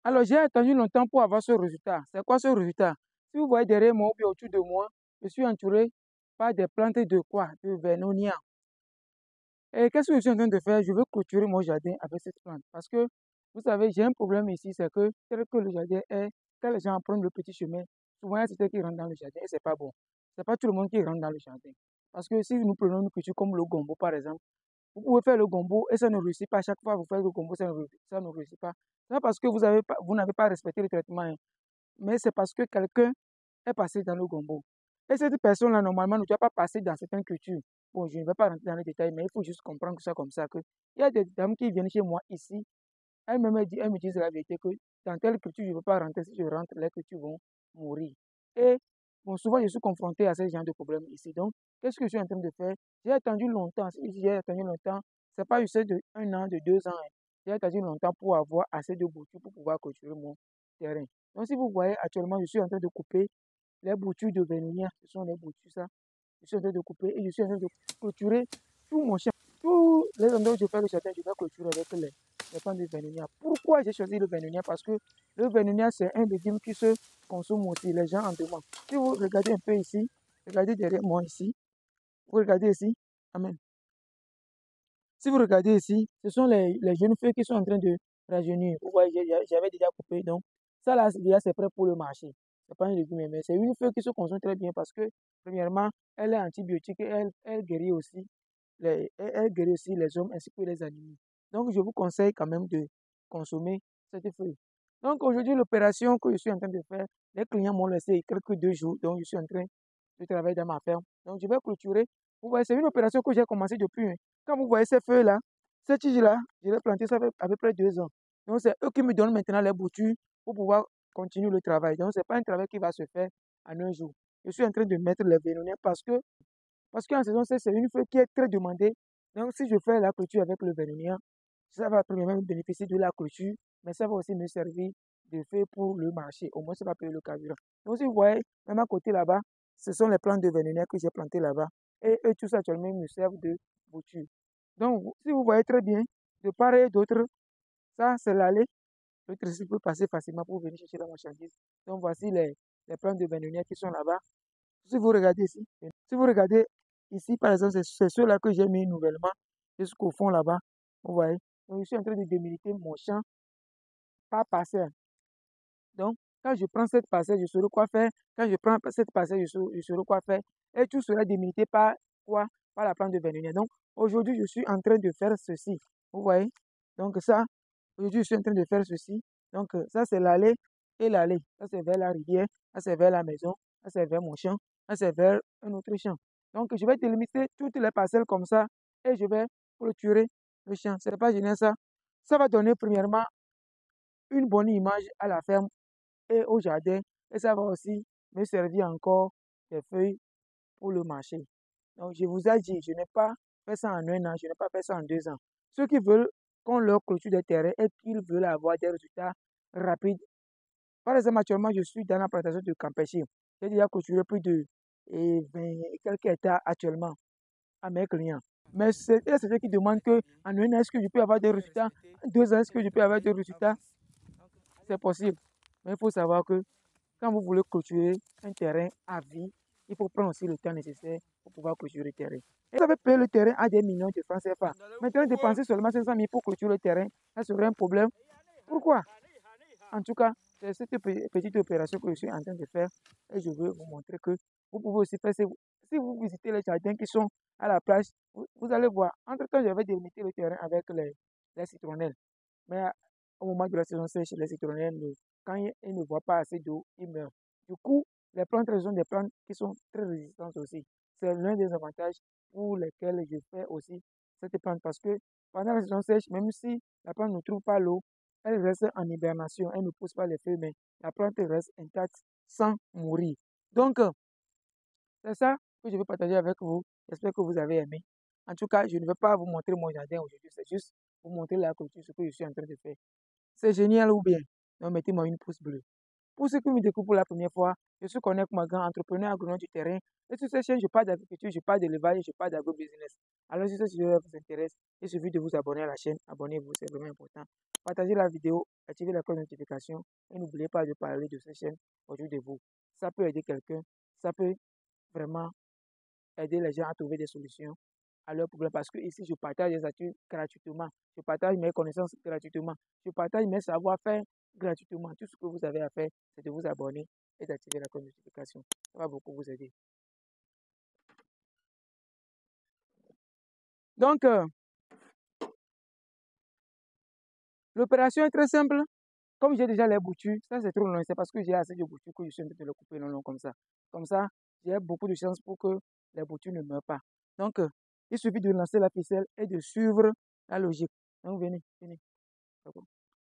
Alors, j'ai attendu longtemps pour avoir ce résultat. C'est quoi ce résultat? Si vous voyez derrière moi ou bien autour de moi, je suis entouré par des plantes de quoi? De Vernonia. Et qu'est-ce que je suis en train de faire? Je veux clôturer mon jardin avec cette plante. Parce que, vous savez, j'ai un problème ici, c'est que tel que le jardin est, quand les gens prennent le petit chemin, souvent il y a certains qui rentrent dans le jardin et c'est pas bon. C'est pas tout le monde qui rentre dans le jardin. Parce que si nous prenons une culture comme le gombo, par exemple, vous pouvez faire le gombo et ça ne réussit pas. Chaque fois que vous faites le gombo, ça ne réussit pas. C'est pas parce que vous n'avez pas respecté le traitement, hein, mais c'est parce que quelqu'un est passé dans le gombo. Et cette personne-là, normalement, ne doit pas passer dans certaines cultures. Bon, je ne vais pas rentrer dans les détails, mais il faut juste comprendre ça comme ça. Que il y a des dames qui viennent chez moi ici, elles me disent la vérité que dans telle culture, je ne veux pas rentrer. Si je rentre, les cultures vont mourir. Et bon, souvent, je suis confronté à ce genre de problèmes ici. Donc, qu'est-ce que je suis en train de faire? J'ai attendu longtemps. Si j'ai attendu longtemps, ce n'est pas juste de 1 an, de 2 ans, hein. J'ai attendu longtemps pour avoir assez de boutures pour pouvoir clôturer mon terrain. Donc, si vous voyez, actuellement, je suis en train de couper les boutures de Vénénia. Ce sont les boutures, ça. Je suis en train de couper et je suis en train de clôturer tout mon champ. Tous les endroits où je fais le jardin, je vais clôturer avec les plantes de Vénénia. Pourquoi j'ai choisi le Vénénia? Parce que le Vénénia, c'est un légume qui se consomme aussi. Les gens en demandent. Si vous regardez un peu ici, regardez derrière moi ici, vous regardez ici, amen. Si vous regardez ici, ce sont les jeunes feuilles qui sont en train de rajeunir. Vous voyez, j'avais déjà coupé. Donc, ça là, déjà, c'est prêt pour le marché. C'est pas un légume, mais c'est une feuille qui se consomme très bien parce que, premièrement, elle est antibiotique et elle guérit aussi elle guérit aussi les hommes ainsi que les animaux. Donc, je vous conseille quand même de consommer cette feuille. Donc, aujourd'hui, l'opération que je suis en train de faire, les clients m'ont laissé quelques 2 jours. Donc, je suis en train de travailler dans ma ferme. Donc, je vais clôturer. Vous voyez, c'est une opération que j'ai commencé depuis, hein. Quand vous voyez ces feuilles-là, ces tiges-là, je les ai plantées, ça fait à peu près 2 ans. Donc, c'est eux qui me donnent maintenant les boutures pour pouvoir continuer le travail. Donc, ce n'est pas un travail qui va se faire en un jour. Je suis en train de mettre les vénoniens parce qu'en saison sèche, c'est une feuille qui est très demandée. Donc, si je fais la clôture avec le vénonien, ça va premièrement me bénéficier de la clôture, mais ça va aussi me servir de feuille pour le marché. Au moins, ça va payer le carburant. Donc, si vous voyez, même à côté là-bas, ce sont les plantes de vénonien que j'ai plantées là-bas. Et eux, tous actuellement, me servent de bouture. Donc, si vous voyez très bien, de part et d'autre, ça, c'est l'allée. Le tricycle peut passer facilement pour venir chercher la marchandise. Donc, voici les plantes de vénonien qui sont là-bas. Si vous regardez ici, si vous regardez ici, par exemple, c'est ceux-là que j'ai mis nouvellement jusqu'au fond là-bas. Vous voyez. Donc, je suis en train de délimiter mon champ par parcelle. Donc, quand je prends cette parcelle, je saurai quoi faire. Quand je prends cette parcelle, je saurai quoi faire. Et tout sera délimité par quoi? Par la plante de vénénia. Donc, aujourd'hui, je suis en train de faire ceci. Vous voyez? Donc, ça, aujourd'hui, je suis en train de faire ceci. Donc, ça, c'est l'allée et l'allée. Ça, c'est vers la rivière. Ça, c'est vers la maison. Ça, c'est vers mon champ. Ça, c'est vers un autre champ. Donc, je vais délimiter toutes les parcelles comme ça et je vais clôturer le champ. Ce n'est pas génial ça. Ça va donner premièrement une bonne image à la ferme et au jardin. Et ça va aussi me servir encore des feuilles pour le marché. Donc, je vous ai dit, je n'ai pas fait ça en 1 an, je n'ai pas fait ça en 2 ans. Ceux qui veulent qu'on leur clôture des terrains et qu'ils veulent avoir des résultats rapides. Par exemple, actuellement, je suis dans la plantation de Campéchi. J'ai déjà clôturé plus de 20 et quelques hectares actuellement à mes clients. Mais c'est ceux qui demandent que en 1 an, est-ce que je peux avoir des résultats? En 2 ans, est-ce que je peux avoir des résultats? C'est possible. Mais il faut savoir que quand vous voulez clôturer un terrain à vie, il faut prendre aussi le temps nécessaire pour pouvoir clôturer le terrain. Et vous avez payé le terrain à des millions de francs CFA. Maintenant, dépenser seulement 500 000 pour clôturer le terrain, ça serait un problème. Pourquoi? En tout cas, c'est cette petite opération que je suis en train de faire et je veux vous montrer que vous pouvez aussi faire, si vous visitez les jardins qui sont à la plage, vous allez voir. Entre-temps, je vais délimiter le terrain avec les citronnelles. Mais au moment de la saison sèche, les citronnelles, quand ils ne voient pas assez d'eau, ils meurent. Du coup, les plantes sont des plantes qui sont très résistantes aussi. C'est l'un des avantages pour lesquels je fais aussi cette plante parce que pendant la saison sèche, même si la plante ne trouve pas l'eau, elle reste en hibernation, elle ne pousse pas les feuilles, mais la plante reste intacte sans mourir. Donc, c'est ça que je veux partager avec vous. J'espère que vous avez aimé. En tout cas, je ne vais pas vous montrer mon jardin aujourd'hui, c'est juste vous montrer la culture, ce que je suis en train de faire. C'est génial ou bien? Donc, mettez-moi une pouce bleue. Pour ceux qui me découvrent pour la première fois, je suis Connect Magan, entrepreneur agronome du terrain. Et sur cette chaîne, je parle d'agriculture, je parle d'élevage, je parle d'agrobusiness. Alors, si ce sujet vous intéresse, il suffit de vous abonner à la chaîne. Abonnez-vous, c'est vraiment important. partagez la vidéo, activez la cloche de notification et n'oubliez pas de parler de cette chaîne autour de vous. Ça peut aider quelqu'un, ça peut vraiment aider les gens à trouver des solutions à leurs problèmes parce que ici, je partage des actus gratuitement, je partage mes connaissances gratuitement, je partage mes savoir-faire gratuitement. Tout ce que vous avez à faire, c'est de vous abonner et d'activer la cloche de notification. Ça va beaucoup vous aider. Donc, l'opération est très simple. Comme j'ai déjà les boutures, ça c'est trop long, c'est parce que j'ai assez de boutures que je suis en train de le couper long comme ça. Comme ça, j'ai beaucoup de chances pour que les boutures ne meurent pas. Donc, il suffit de lancer la ficelle et de suivre la logique. Donc, venez, venez.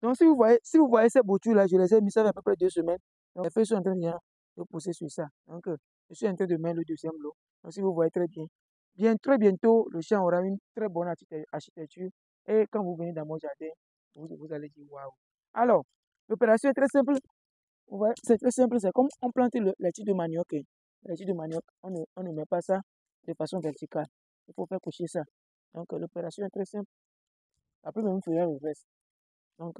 Donc, si vous voyez ces boutures-là, je les ai mis ça fait à peu près 2 semaines. Donc, les feuilles sont en train de pousser sur ça. Donc, je suis en train de mettre le deuxième lot. Donc, si vous voyez très bien, très bientôt, le champ aura une très bonne architecture. Et quand vous venez dans mon jardin, vous allez dire waouh. Alors, l'opération est très simple. C'est très simple. C'est comme on plante les tiges de manioc. Les tiges de manioc, on ne met pas ça de façon verticale. Il faut faire coucher ça. Donc, l'opération est très simple. Après, même, il faut faire le reste. Donc,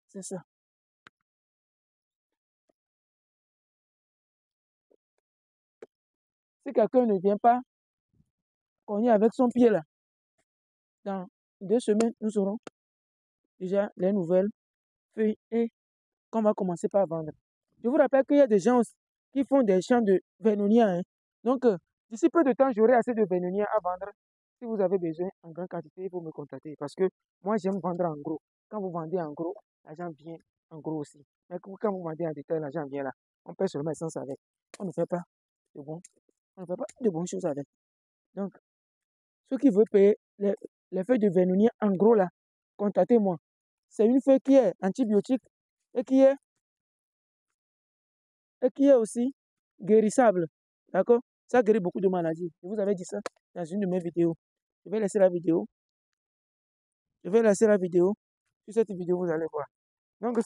c'est ça. Si quelqu'un ne vient pas cogner avec son pied là, dans 2 semaines, nous aurons déjà les nouvelles feuilles et qu'on va commencer par vendre. Je vous rappelle qu'il y a des gens qui font des champs de vénonia. Hein. Donc, d'ici peu de temps, j'aurai assez de vénonia à vendre. Si vous avez besoin en grande quantité, il faut me contacter parce que moi, j'aime vendre en gros. Quand vous vendez en gros, l'argent vient en gros aussi. Mais quand vous vendez en détail, l'argent vient là. On paie seulement l'essence avec. On ne fait pas de on ne fait pas de bonnes choses avec. Donc, ceux qui veulent payer les feuilles de vénonia en gros là, contactez-moi. C'est une feuille qui est antibiotique et qui est aussi guérissable. D'accord? Ça guérit beaucoup de maladies. Je vous avais dit ça dans une de mes vidéos. Je vais laisser la vidéo. Je vais laisser la vidéo. Sur cette vidéo, vous allez voir. Donc,